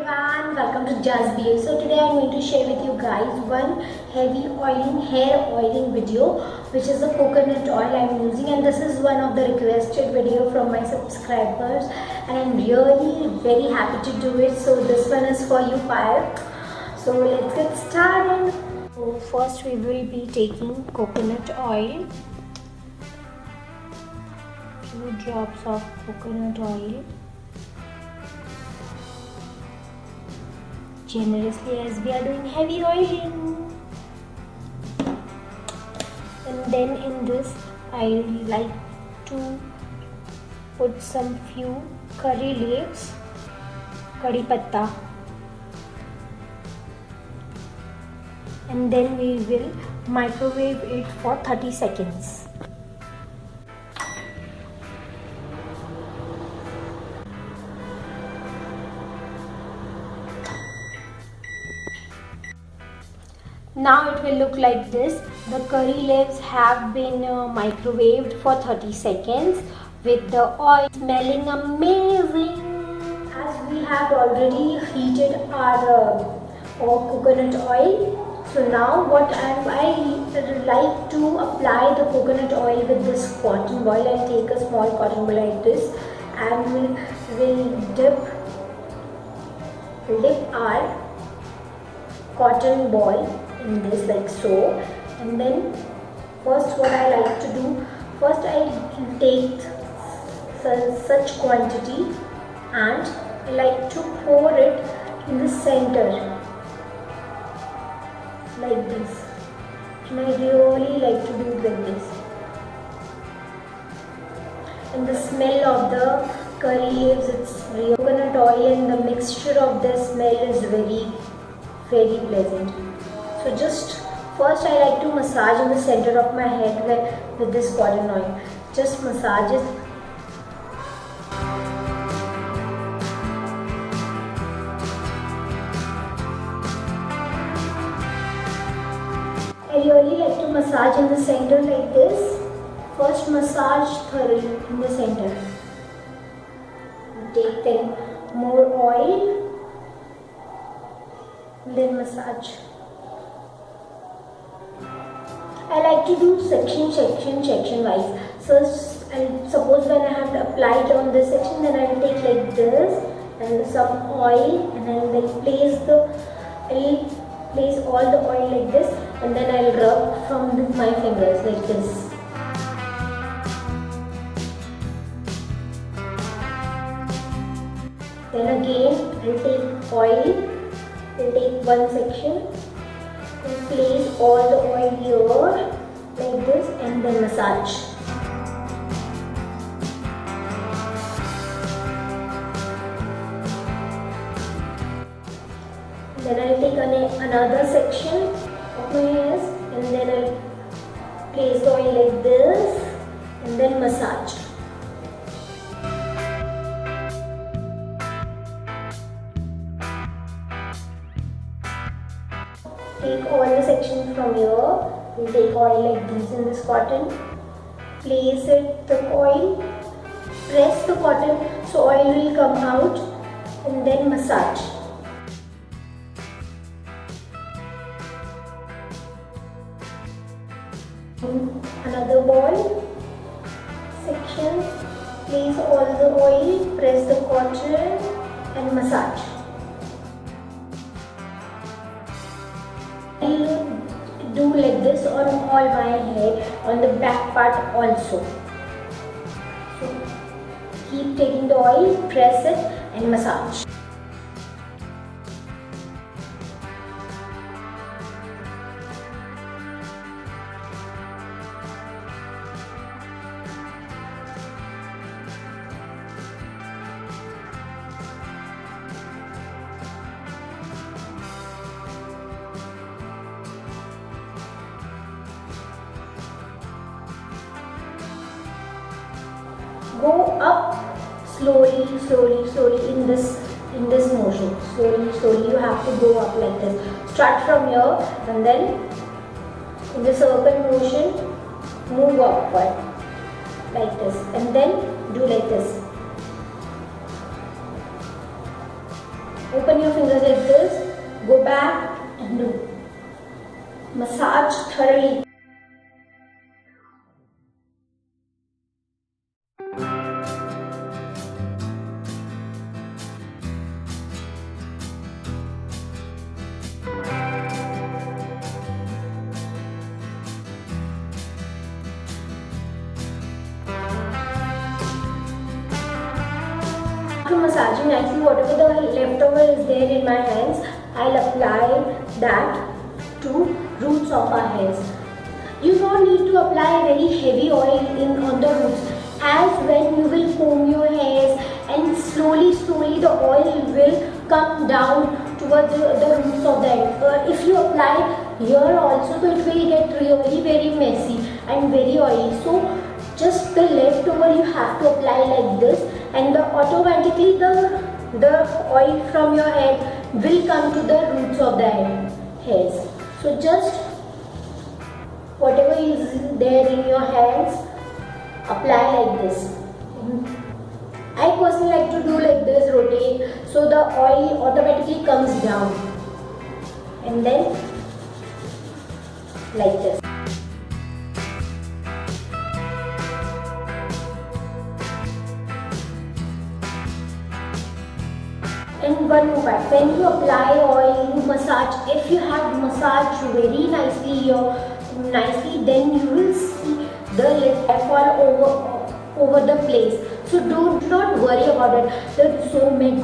everyone, welcome to Just Be. So today I'm going to share with you guys one heavy hair oiling video, which is the coconut oil I'm using, and this is one of the requested video from my subscribers and I'm really very happy to do it. So this one is for you, Payal. So let's get started. So first we will be taking coconut oil, few drops of coconut oil generously as we are doing heavy oiling. And then in this I like to put some few curry leaves, curry patta, and then we will microwave it for 30 seconds. Now it will look like this. The curry leaves have been microwaved for 30 seconds with the oil smelling amazing. As we have already heated our coconut oil, so now what I like to apply the coconut oil with this cotton ball. I'll take a small cotton ball like this and we'll dip our cotton ball in this like so. And then first what I like to do, first I take such quantity and I like to pour it in the center like this, and I really like to do it like this. And the smell of the curry leaves, it's real coconut oil, and the mixture of the smell is very pleasant. So just first I like to massage in the center of my head with this cotton oil. Just massage it. I really like to massage in the center like this. First massage thoroughly in the center. Take then more oil, then massage. I like to do section wise. So suppose when I have applied on this section, then I will take like this and some oil, and I will then place all the oil like this, and then I will rub from my fingers like this. Then again I will take oil, will take one section and place all the oil here like this, and then massage. Then I will take another section of my hairs, and then I will place the oil like this and then massage. Take all the sections from here. We'll take oil like this in this cotton. Place it, the oil. Press the cotton so oil will come out, and then massage. Another ball section. Place all the oil. Press the cotton and massage. Do like this on all my hair, on the back part also. So keep taking the oil, press it and massage. Go up slowly in this motion. Slowly you have to go up like this. Start from here and then in the circle motion move upward like this, and then do like this. Open your fingers like this, go back and do. Massage thoroughly. After massaging nicely, whatever the leftover is there in my hands, I'll apply that to roots of our hairs. You don't need to apply very heavy oil on the roots, as when you will comb your hairs and slowly the oil will come down towards the roots of the hair. If you apply here also, so it will get really very messy and very oily. So just the leftover you have to apply like this, and automatically the oil from your head will come to the roots of the hairs. So just whatever is there in your hands, apply like this. I personally like to do like this, rotate, so the oil automatically comes down, and then like this. And one more part, when you apply oil, you massage. If you have massaged very nicely then you will see the lip fall over the place. So do not worry about it. That so many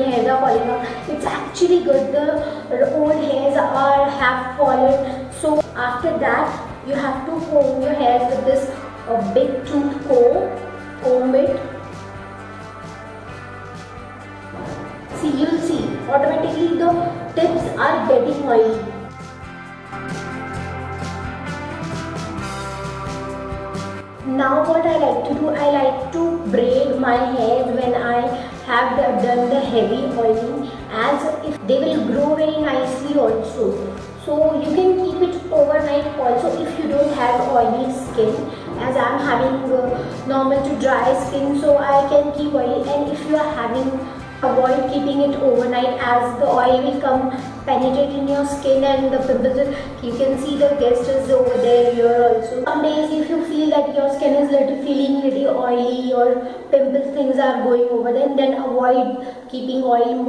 hairs are falling out. It's actually good. The old hairs have fallen. So after that, you have to comb your hairs with this big tooth comb it. See, you'll see automatically the tips are getting oily. Now what I like to do, I like to braid my hair when I have done the heavy oiling, as if they will grow very nicely also. So you can keep it overnight also if you don't have oily skin, as I am having normal to dry skin, so I can keep oily. And if you are having, avoid keeping it overnight, as the oil will come penetrate in your skin and the pimples. You can see the guest is over there here also. Some days if you feel that your skin is feeling little oily or pimples things are going over, then avoid keeping oil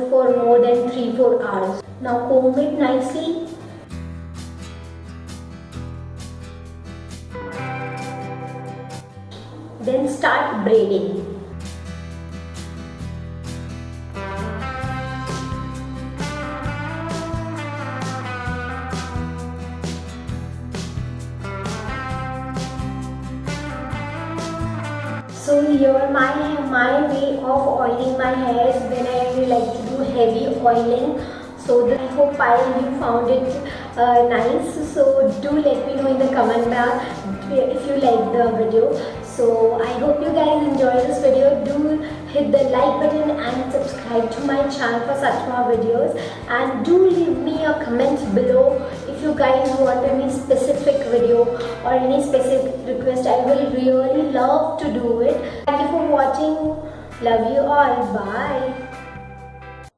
for more than 3-4 hours. Now comb it nicely. Then start braiding. So here my way of oiling my hairs when I like to do heavy oiling. So I hope you found it nice. So do let me know in the comment box if you like the video. So I hope you guys enjoy this video. Do hit the like button and subscribe to my channel for such more videos. And do leave me a comment below if you guys want any specific video or any specific request. I will really love to do it. Thank you for watching. Love you all. Bye.